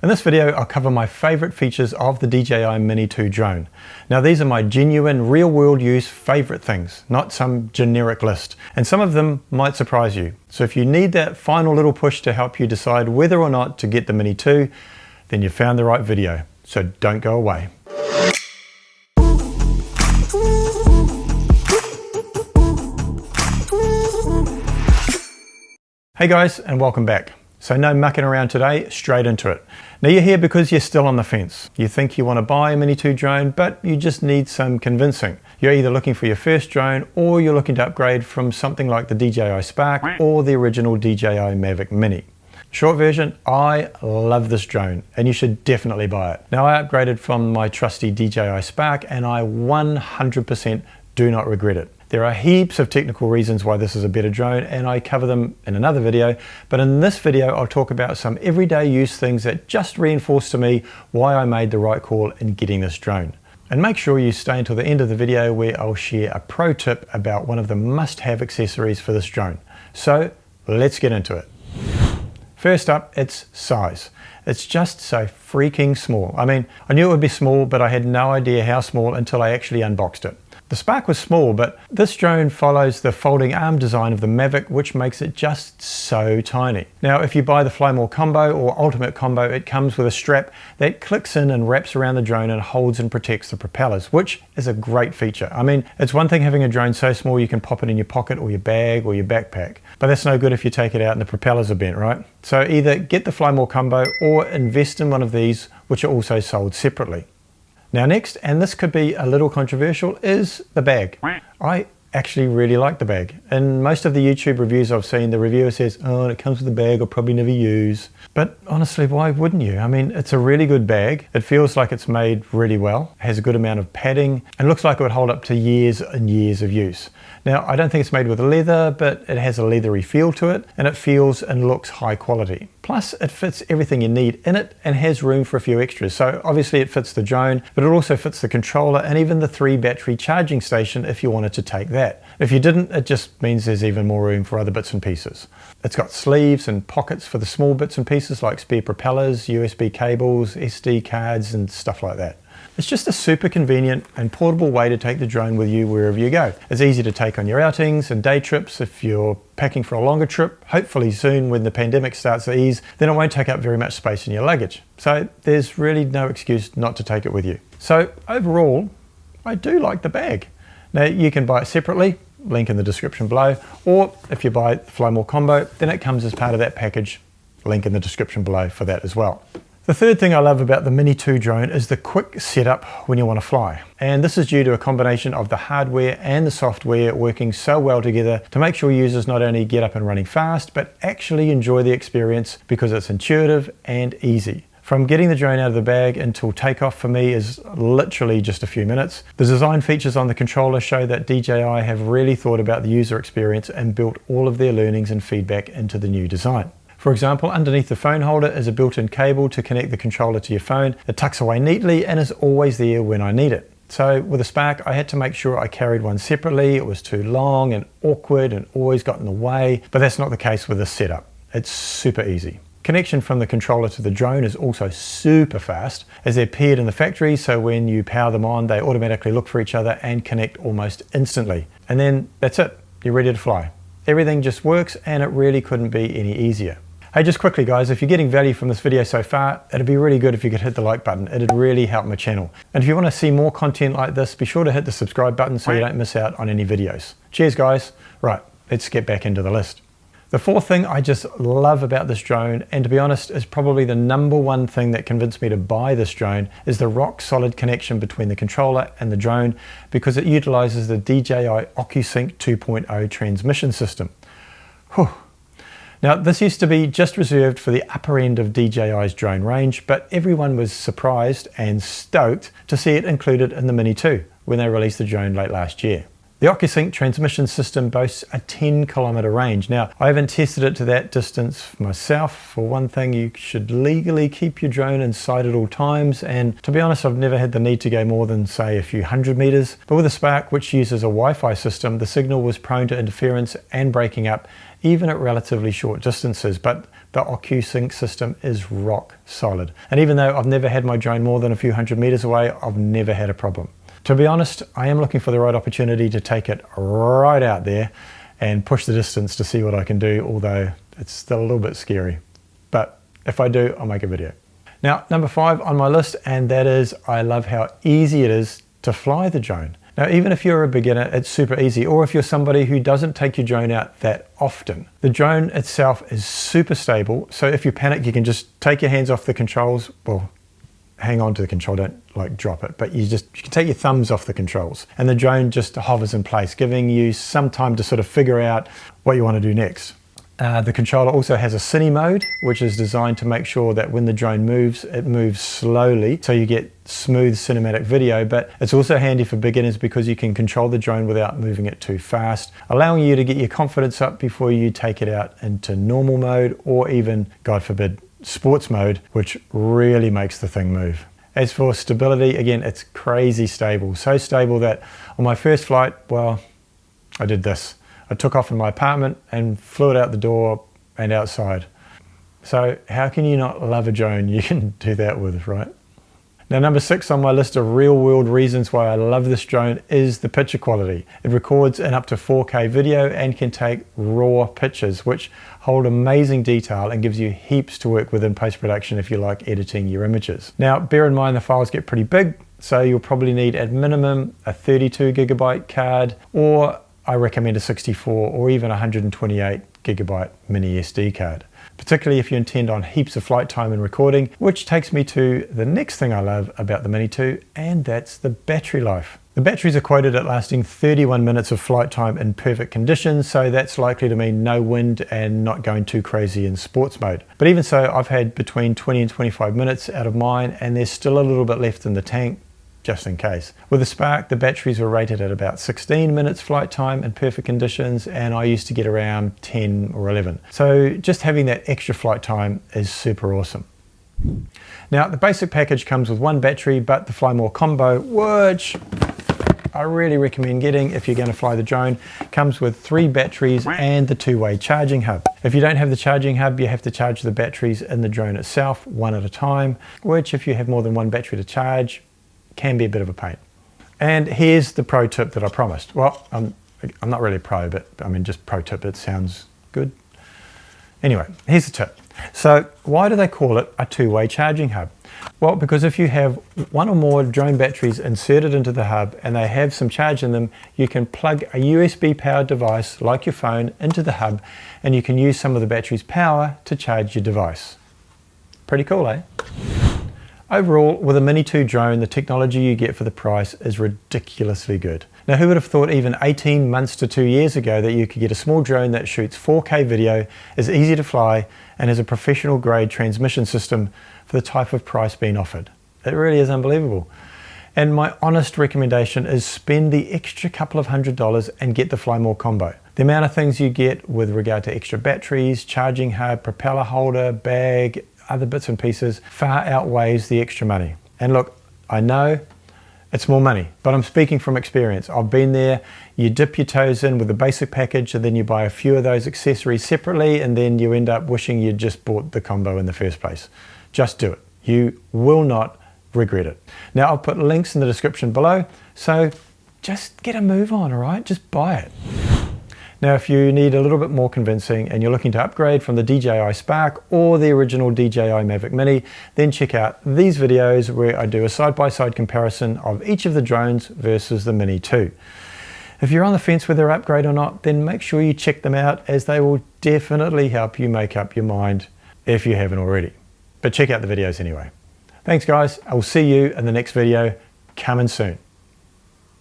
In this video, I'll cover my favorite features of the DJI Mini 2 drone. Now these are my genuine, real-world use favorite things, not some generic list. And some of them might surprise you. So if you need that final little push to help you decide whether or not to get the Mini 2, then you found the right video. So don't go away. Hey guys, and welcome back. So no mucking around today, straight into it. Now you're here because you're still on the fence. You think you want to buy a Mini 2 drone, but you just need some convincing. You're either looking for your first drone or you're looking to upgrade from something like the DJI Spark or the original DJI Mavic Mini. Short version, I love this drone and you should definitely buy it. Now I upgraded from my trusty DJI Spark and I 100% do not regret it. There are heaps of technical reasons why this is a better drone and I cover them in another video, but in this video I'll talk about some everyday use things that just reinforce to me why I made the right call in getting this drone. And make sure you stay until the end of the video where I'll share a pro tip about one of the must-have accessories for this drone. So let's get into it. First up, it's size. It's just so freaking small. I mean, I knew it would be small, but I had no idea how small until I actually unboxed it. The Spark was small, but this drone follows the folding arm design of the Mavic, which makes it just so tiny. Now, if you buy the Fly More Combo or Ultimate Combo, it comes with a strap that clicks in and wraps around the drone and holds and protects the propellers, which is a great feature. I mean, it's one thing having a drone so small you can pop it in your pocket or your bag or your backpack, but that's no good if you take it out and the propellers are bent, right? So either get the Fly More Combo or invest in one of these, which are also sold separately. Now next, and this could be a little controversial, is the bag. I actually really like the bag. In most of the YouTube reviews I've seen, the reviewer says, oh, it comes with a bag I'll probably never use. But honestly, why wouldn't you? I mean, it's a really good bag. It feels like it's made really well, has a good amount of padding, and looks like it would hold up to years and years of use. Now, I don't think it's made with leather, but it has a leathery feel to it, and it feels and looks high quality. Plus, it fits everything you need in it and has room for a few extras. So obviously it fits the drone, but it also fits the controller and even the 3-battery charging station if you wanted to take that. If you didn't, it just means there's even more room for other bits and pieces. It's got sleeves and pockets for the small bits and pieces like spare propellers, USB cables, SD cards, and stuff like that. It's just a super convenient and portable way to take the drone with you wherever you go. It's easy to take on your outings and day trips. If you're packing for a longer trip, hopefully soon when the pandemic starts to ease, then it won't take up very much space in your luggage. So there's really no excuse not to take it with you. So overall, I do like the bag. Now you can buy it separately, link in the description below, or if you buy the Fly More Combo, then it comes as part of that package, link in the description below for that as well. The third thing I love about the Mini 2 drone is the quick setup when you want to fly. And this is due to a combination of the hardware and the software working so well together to make sure users not only get up and running fast, but actually enjoy the experience because it's intuitive and easy. From getting the drone out of the bag until takeoff for me is literally just a few minutes. The design features on the controller show that DJI have really thought about the user experience and built all of their learnings and feedback into the new design. For example, underneath the phone holder is a built-in cable to connect the controller to your phone. It tucks away neatly and is always there when I need it. So with a Spark, I had to make sure I carried one separately. It was too long and awkward and always got in the way, but that's not the case with this setup. It's super easy. Connection from the controller to the drone is also super fast as they're paired in the factory, so when you power them on, they automatically look for each other and connect almost instantly. And then that's it, you're ready to fly. Everything just works and it really couldn't be any easier. Hey, just quickly guys, if you're getting value from this video so far, it'd be really good if you could hit the like button. It'd really help my channel. And if you want to see more content like this, be sure to hit the subscribe button so you don't miss out on any videos. Cheers guys. Right, let's get back into the list. The fourth thing I just love about this drone, and to be honest, is probably the #1 thing that convinced me to buy this drone, is the rock solid connection between the controller and the drone because it utilizes the DJI Ocusync 2.0 transmission system. Whew. Now, this used to be just reserved for the upper end of DJI's drone range, but everyone was surprised and stoked to see it included in the Mini 2 when they released the drone late last year. The Ocusync transmission system boasts a 10-kilometer range. Now, I haven't tested it to that distance myself. For one thing, you should legally keep your drone in sight at all times, and to be honest, I've never had the need to go more than, say, a few hundred meters. But with a Spark, which uses a Wi-Fi system, the signal was prone to interference and breaking up, even at relatively short distances. But the Ocusync system is rock solid. And even though I've never had my drone more than a few hundred meters away, I've never had a problem. To be honest, I am looking for the right opportunity to take it right out there and push the distance to see what I can do, although it's still a little bit scary. But if I do, I'll make a video. Now, number 5 on my list, and that is I love how easy it is to fly the drone. Now, even if you're a beginner, it's super easy, or if you're somebody who doesn't take your drone out that often. The drone itself is super stable, so if you panic, you can just take your hands off the controls. Well, hang on to the control, don't like drop it, but you can take your thumbs off the controls and the drone just hovers in place, giving you some time to sort of figure out what you want to do next. The controller also has a cine mode, which is designed to make sure that when the drone moves, it moves slowly, so you get smooth cinematic video. But it's also handy for beginners because you can control the drone without moving it too fast, allowing you to get your confidence up before you take it out into normal mode, or even, God forbid, sports mode, which really makes the thing move. As for stability, again, it's crazy stable. So stable that on my first flight, well, I did this. I took off in my apartment and flew it out the door and outside. So how can you not love a drone you can do that with, right? Now, number 6 on my list of real-world reasons why I love this drone is the picture quality. It records in up to 4K video and can take raw pictures, which hold amazing detail and gives you heaps to work with in post-production if you like editing your images. Now, bear in mind the files get pretty big, so you'll probably need at minimum a 32 gigabyte card, or I recommend a 64 or even 128 gigabyte mini SD card, particularly if you intend on heaps of flight time and recording, which takes me to the next thing I love about the Mini 2, and that's the battery life. The batteries are quoted at lasting 31 minutes of flight time in perfect conditions, so that's likely to mean no wind and not going too crazy in sports mode. But even so, I've had between 20 and 25 minutes out of mine, and there's still a little bit left in the tank, just in case. With the Spark, the batteries were rated at about 16 minutes flight time in perfect conditions, and I used to get around 10 or 11. So just having that extra flight time is super awesome. Now, the basic package comes with 1 battery, but the Fly More combo, which I really recommend getting if you're going to fly the drone, comes with 3 batteries and the 2-way charging hub. If you don't have the charging hub, you have to charge the batteries in the drone itself, one at a time, which if you have more than 1 battery to charge, can be a bit of a pain. And here's the pro tip that I promised. Well, I'm not really a pro, but I mean, just pro tip, it sounds good. Anyway, here's the tip. So why do they call it a 2-way charging hub? Well, because if you have 1 or more drone batteries inserted into the hub and they have some charge in them, you can plug a USB powered device like your phone into the hub, and you can use some of the battery's power to charge your device. Pretty cool, eh? Overall, with a Mini 2 drone, the technology you get for the price is ridiculously good. Now, who would have thought even 18 months to 2 years ago that you could get a small drone that shoots 4K video, is easy to fly, and has a professional grade transmission system for the type of price being offered? It really is unbelievable. And my honest recommendation is spend the extra couple of $100 and get the Fly More combo. The amount of things you get with regard to extra batteries, charging hub, propeller holder, bag, other bits and pieces far outweighs the extra money. And look, I know it's more money, but I'm speaking from experience. I've been there. You dip your toes in with the basic package, and then you buy a few of those accessories separately, and then you end up wishing you'd just bought the combo in the first place. Just do it. You will not regret it. Now, I'll put links in the description below, so just get a move on, all right? Just buy it. Now, if you need a little bit more convincing and you're looking to upgrade from the DJI Spark or the original DJI Mavic Mini, then check out these videos where I do a side-by-side comparison of each of the drones versus the Mini 2. If you're on the fence whether to upgrade or not, then make sure you check them out, as they will definitely help you make up your mind if you haven't already. But check out the videos anyway. Thanks guys, I will see you in the next video, coming soon.